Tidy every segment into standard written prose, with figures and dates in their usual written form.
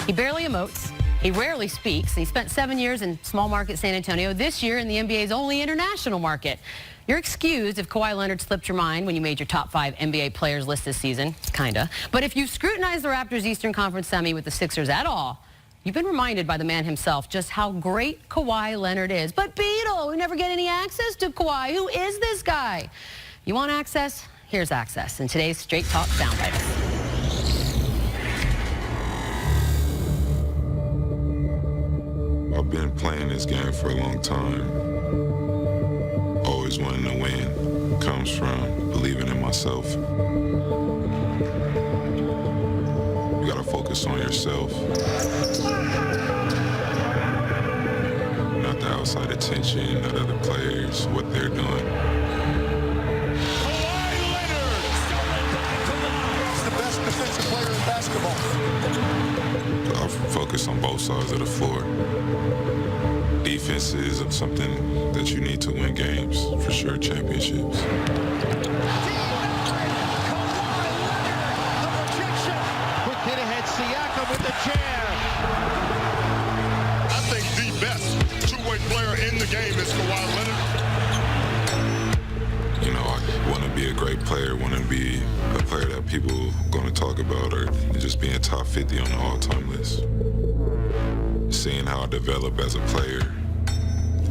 He barely emotes. He rarely speaks. He spent 7 years in small market San Antonio, this year in the NBA's only international market. You're excused if Kawhi Leonard slipped your mind when you made your top 5 NBA players list this season, kinda. But if you scrutinized the Raptors' Eastern Conference semi with the Sixers at all, you've been reminded by the man himself just how great Kawhi Leonard is. But Beetle, we never get any access to Kawhi. Who is this guy? You want access? Here's access in today's Straight Talk Soundbites. I've been playing this game for a long time. Always wanting to win. Comes from believing in myself. You gotta focus on yourself. Not the outside attention, not other players, what they're doing. Kawhi Leonard! He's the best defensive player in basketball. I focus on both sides of the floor. Defense is something that you need to win games, for sure, championships. Kawhi Leonard, the projection. Quick hit ahead, Siakam with the jam. I think the best two-way player in the game is Kawhi Leonard. You know, I want to be a great player, want to be a player that people are going to talk about, or just being top 50 on the all-time list. Seeing how I develop as a player.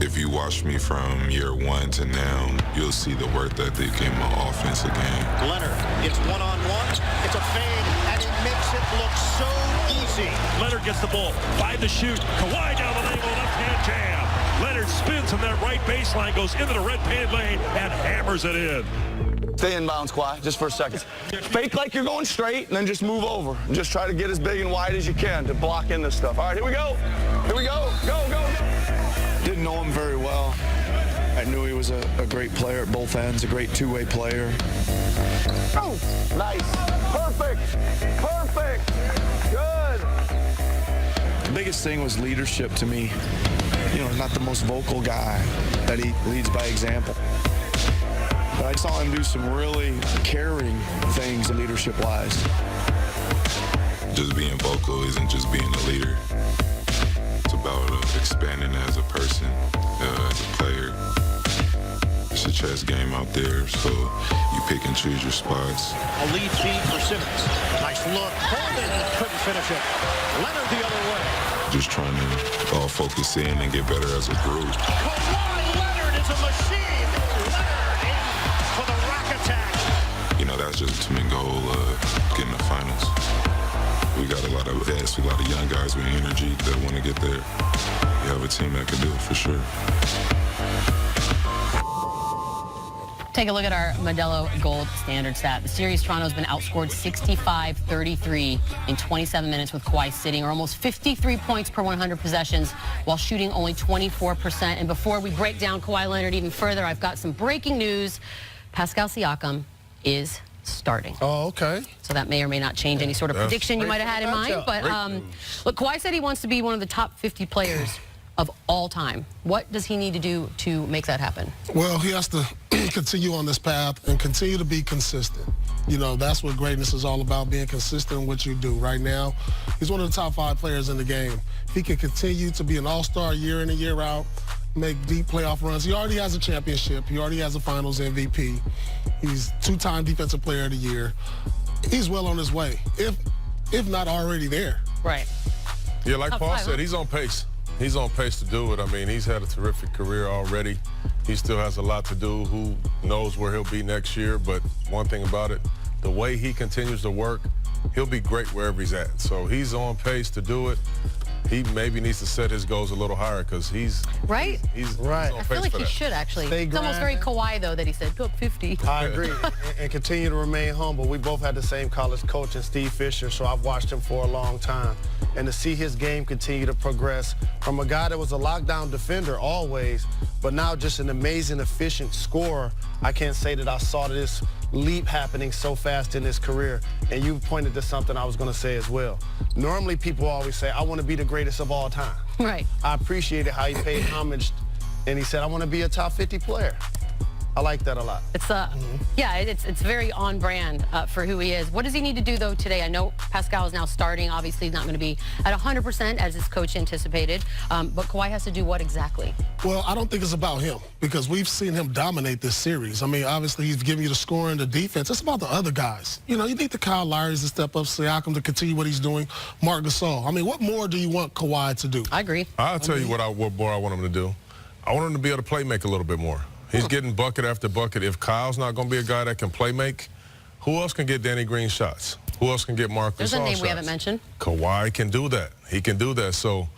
If you watch me from year 1 to now, you'll see the work ethic in my offensive game. Leonard, it's one-on-one, it's a fade, and it makes it look so easy. Leonard gets the ball, 5 to shoot. Kawhi down the lane, left-hand jam. Leonard spins from that right baseline, goes into the red-pant lane, and hammers it in. Stay in bounds, Kawhi, just for a second. Fake like you're going straight, and then just move over. And just try to get as big and wide as you can to block in this stuff. All right, here we go. Here we go. Go, go, go. Didn't know him very well. I knew he was a great player at both ends, a great two-way player. Oh, nice. Perfect. Perfect. Good. The biggest thing was leadership to me. You know, not the most vocal guy, that he leads by example. But I saw him do some really caring things leadership-wise. Just being vocal isn't just being a leader. It's about expanding as a person, as a player. It's a chess game out there, so you pick and choose your spots. A lead feed for Simmons. Nice look. Holden couldn't finish it. Leonard the other way. Just trying to all focus in and get better as a group. Kawhi Leonard is a machine. Leonard in for the rock attack. You know, that's just the ultimate goal, getting the finals. We got a lot of vets, we got a lot of young guys with energy that want to get there. We have a team that can do it for sure. Take a look at our Modelo Gold Standard stat. The series, Toronto's been outscored 65-33 in 27 minutes with Kawhi sitting, or almost 53 points per 100 possessions, while shooting only 24%. And before we break down Kawhi Leonard even further, I've got some breaking news. Pascal Siakam is starting. Oh, okay. So that may or may not change any sort of prediction you might have had in mind. But look, Kawhi said he wants to be one of the top 50 players of all time. What does he need to do to make that happen? Well, he has to continue on this path and continue to be consistent. You know, that's what greatness is all about, being consistent in what you do. Right now, he's one of the top 5 players in the game. If he can continue to be an all-star year in and year out, make deep playoff runs. He already has a championship. He already has a finals MVP. He's 2-time defensive player of the year. He's well on his way, if not already there. Right. Yeah, like Top Paul 5, said, he's on pace. He's on pace to do it. I mean, he's had a terrific career already. He still has a lot to do. Who knows where he'll be next year? But one thing about it, the way he continues to work, he'll be great wherever he's at. So he's on pace to do it. He maybe needs to set his goals a little higher because he's right. He's I on feel pace like for he that. should actually. Stay It's almost very Kawhi though that he said top 50. I agree, and continue to remain humble. We both had the same college coach in Steve Fisher, so I've watched him for a long time. And to see his game continue to progress from a guy that was a lockdown defender always, but now just an amazing, efficient scorer, I can't say that I saw this leap happening so fast in his career. And you pointed to something I was going to say as well. Normally, people always say, I want to be the greatest of all time. Right. I appreciated how he paid homage, and he said, I want to be a top 50 player. I like that a lot. It's yeah, it's very on brand for who he is. What does he need to do though today? I know Pascal is now starting. Obviously, he's not going to be at 100% as his coach anticipated. But Kawhi has to do what exactly? Well, I don't think it's about him because we've seen him dominate this series. I mean, obviously he's giving you the scoring, the defense. It's about the other guys. You know, you need the Kyle Lowrys to step up, Siakam to continue what he's doing, Marc Gasol. I mean, what more do you want Kawhi to do? I agree. I'll tell you what more I want him to do. I want him to be able to play make a little bit more. He's getting bucket after bucket. If Kyle's not going to be a guy that can play make, who else can get Danny Green shots? Who else can get Marc Gasol shots? There's a name we haven't mentioned. Kawhi can do that. He can do that. So,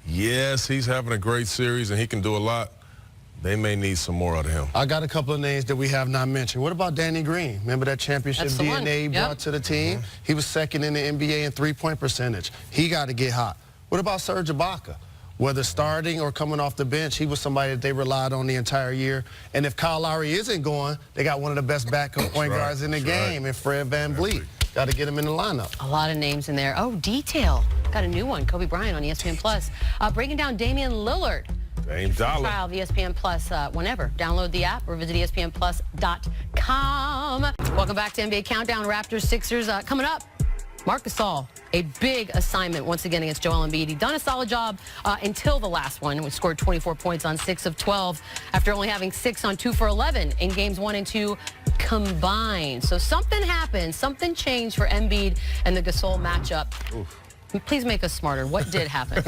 yes, he's having a great series and he can do a lot. They may need some more out of him. I got a couple of names that we have not mentioned. What about Danny Green? Remember that championship DNA he brought to the team? He was second in the NBA in three-point percentage. He got to get hot. What about Serge Ibaka? Whether starting or coming off the bench, he was somebody that they relied on the entire year. And if Kyle Lowry isn't going, they got one of the best backup point guards in the game, and Fred VanVleet. Got to get him in the lineup. A lot of names in there. Oh, detail. Got a new one. Kobe Bryant on ESPN Plus. Breaking down Damian Lillard. Dame Dollar. Trial of ESPN Plus whenever. Download the app or visit ESPNplus.com. Welcome back to NBA Countdown. Raptors, Sixers coming up. Marc Gasol, a big assignment once again against Joel Embiid. He'd done a solid job until the last one, which scored 24 points on 6 of 12 after only having 6 on 2 for 11 in games 1 and 2 combined. So something happened, something changed for Embiid and the Gasol matchup. Oof. Please make us smarter. What did happen?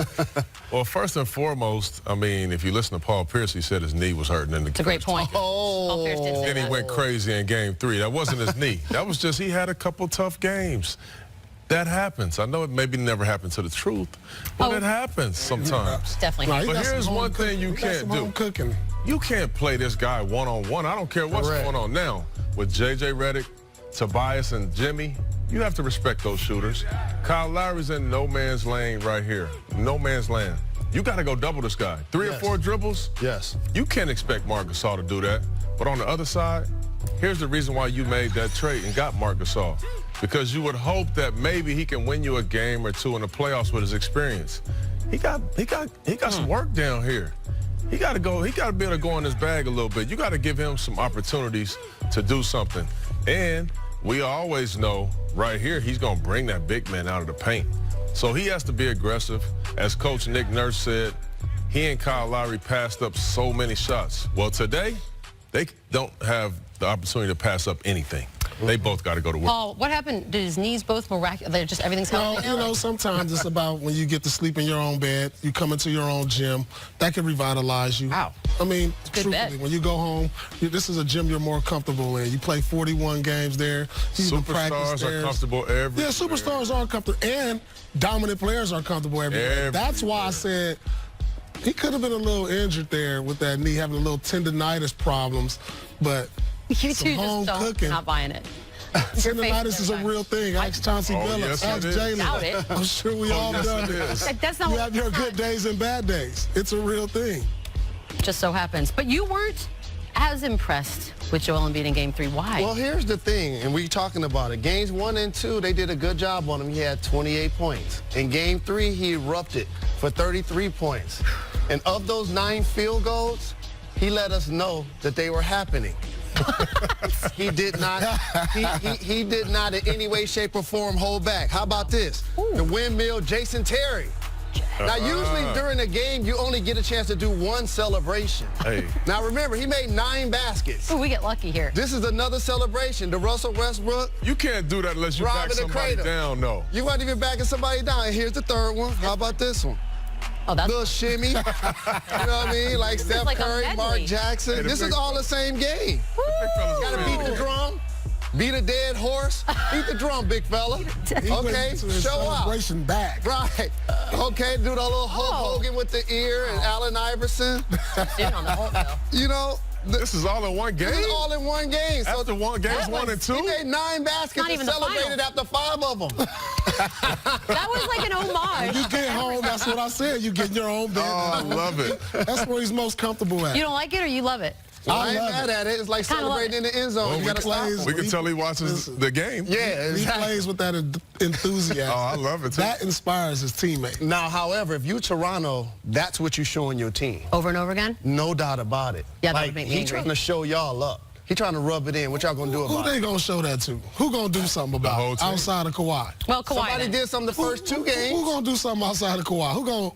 Well, first and foremost, I mean, if you listen to Paul Pierce, he said his knee was hurting in the It's a great point. Paul Pierce did say then he went crazy in game 3. That wasn't his knee. That was just he had a couple tough games. That happens. I know it maybe never happened to the truth, but it happens sometimes. Definitely. But here's one thing you can't do. You can't play this guy one-on-one. I don't care what's going on now. With J.J. Redick, Tobias, and Jimmy, you have to respect those shooters. Kyle Lowry's in no man's lane right here. No man's land. You got to go double this guy. 3 or 4 dribbles? Yes. You can't expect Marc Gasol to do that. But on the other side, here's the reason why you made that trade and got Marc Gasol. Because you would hope that maybe he can win you a game or 2 in the playoffs with his experience. He got some work down here. He got to go. He got to be able to go in his bag a little bit. You got to give him some opportunities to do something. And we always know right here he's going to bring that big man out of the paint. So he has to be aggressive. As Coach Nick Nurse said, he and Kyle Lowry passed up so many shots. Well, today, they don't have the opportunity to pass up anything. They both got to go to work. Paul, what happened? Did his knees both miraculous? They're just everything's healthy now? You know, sometimes it's about when you get to sleep in your own bed, you come into your own gym. That can revitalize you. Wow. I mean, Good truthfully, bet. when you go home, this is a gym you're more comfortable in. You play 41 games there. Superstars are comfortable everywhere. Yeah, superstars are comfortable, and dominant players are comfortable everywhere. That's why I said he could have been a little injured there with that knee, having a little tendonitis problems, but You some two home just cooking. not buying it. Tendonitis is a real thing. Ask Chauncey Billups. Ask Jalen. Doubt it. I'm sure we all done it. That's not You what have your good days and bad days. It's a real thing. just so happens. But you weren't as impressed with Joel Embiid in Game 3. Why? Well, here's the thing, and we're talking about it. Games 1 and 2, they did a good job on him. He had 28 points. In Game 3, he erupted for 33 points. And of those 9 field goals, he let us know that they were happening. He did not he did not in any way, shape, or form hold back. How about this? The windmill Jason Terry. Now, usually during a game, you only get a chance to do one celebration. Hey. Now, remember, he made 9 baskets. Ooh, we get lucky here. This is another celebration. The Russell Westbrook. You can't do that unless you back somebody down, no. You weren't even backing somebody down. And here's the third one. How about this one? Oh, that's Little shimmy. You know what I mean? Like Steph like a Curry, medley. Mark Jackson. Hey, This is all the same game. Got to beat the drum. Beat a dead horse. Beat the drum, big fella. Okay, show up. Celebration back. Right. Okay, do the little Hulk Hogan with the ear and Allen Iverson. Dude on the Hulk, though. You know, This is all in one game? this is all in one game. So After games 1 and 2? he made 9 baskets Not and even the celebrated final. after 5 of them. That was like an homage. You get home, that's what I said. You get in your own bed. Oh, I love it. That's where he's most comfortable at. You don't like it or you love it? I ain't love mad at it. It's like Kinda love celebrating in the end zone. Well, You got to stop plays- him. We can tell he watches the game. Yeah, He exactly. plays with that enthusiasm. Oh, I love it, too. That inspires his teammates. Now, however, if you Toronto, that's what you showing your team. Over and over again? No doubt about it. Yeah, that like, would make me he angry. trying to show y'all up. He trying to rub it in. What y'all gonna do about it? Who they gonna show that to? Who gonna do something about it outside of Kawhi? Well, Kawhi. Somebody did something the first 2 games. Who gonna do something outside of Kawhi? Who gonna